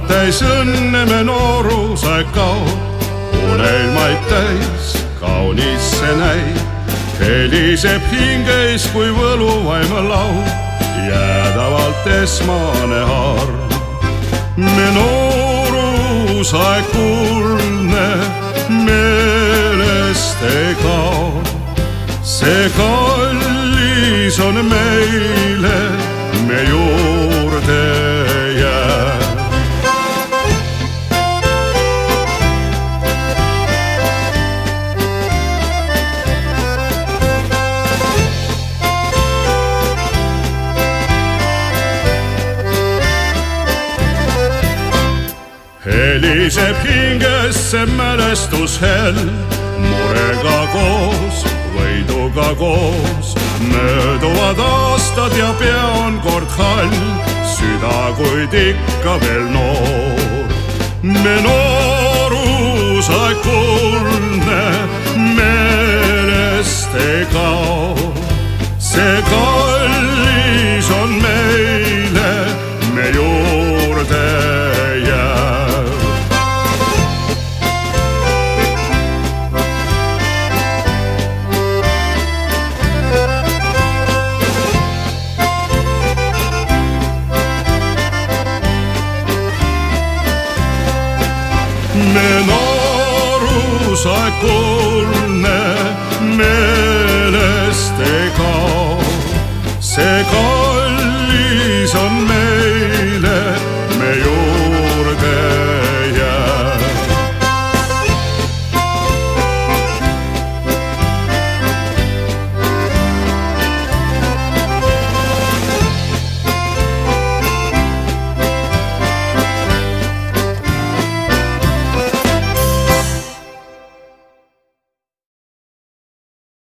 täis õnne me noorusaeg kaob, unelmaid täis, kaunis see näib. Heliseb hingeis kui võluvaima laul, jäädavalt esmane harm. Me noorusaeg kuldne meelest ei kao, see kallis on meile, me juurde jääb. Heliseb hingesse mälestushell, murega koos, võiduga koos. Mööduvad aastad ja pea on kord hall, süda kuid ikka veel noor. Me noorusaeg kuldne meelest ei kao, see kallis on meile, me juurde jääb. Me noorusaeg kuldne meelest ei kao, see kao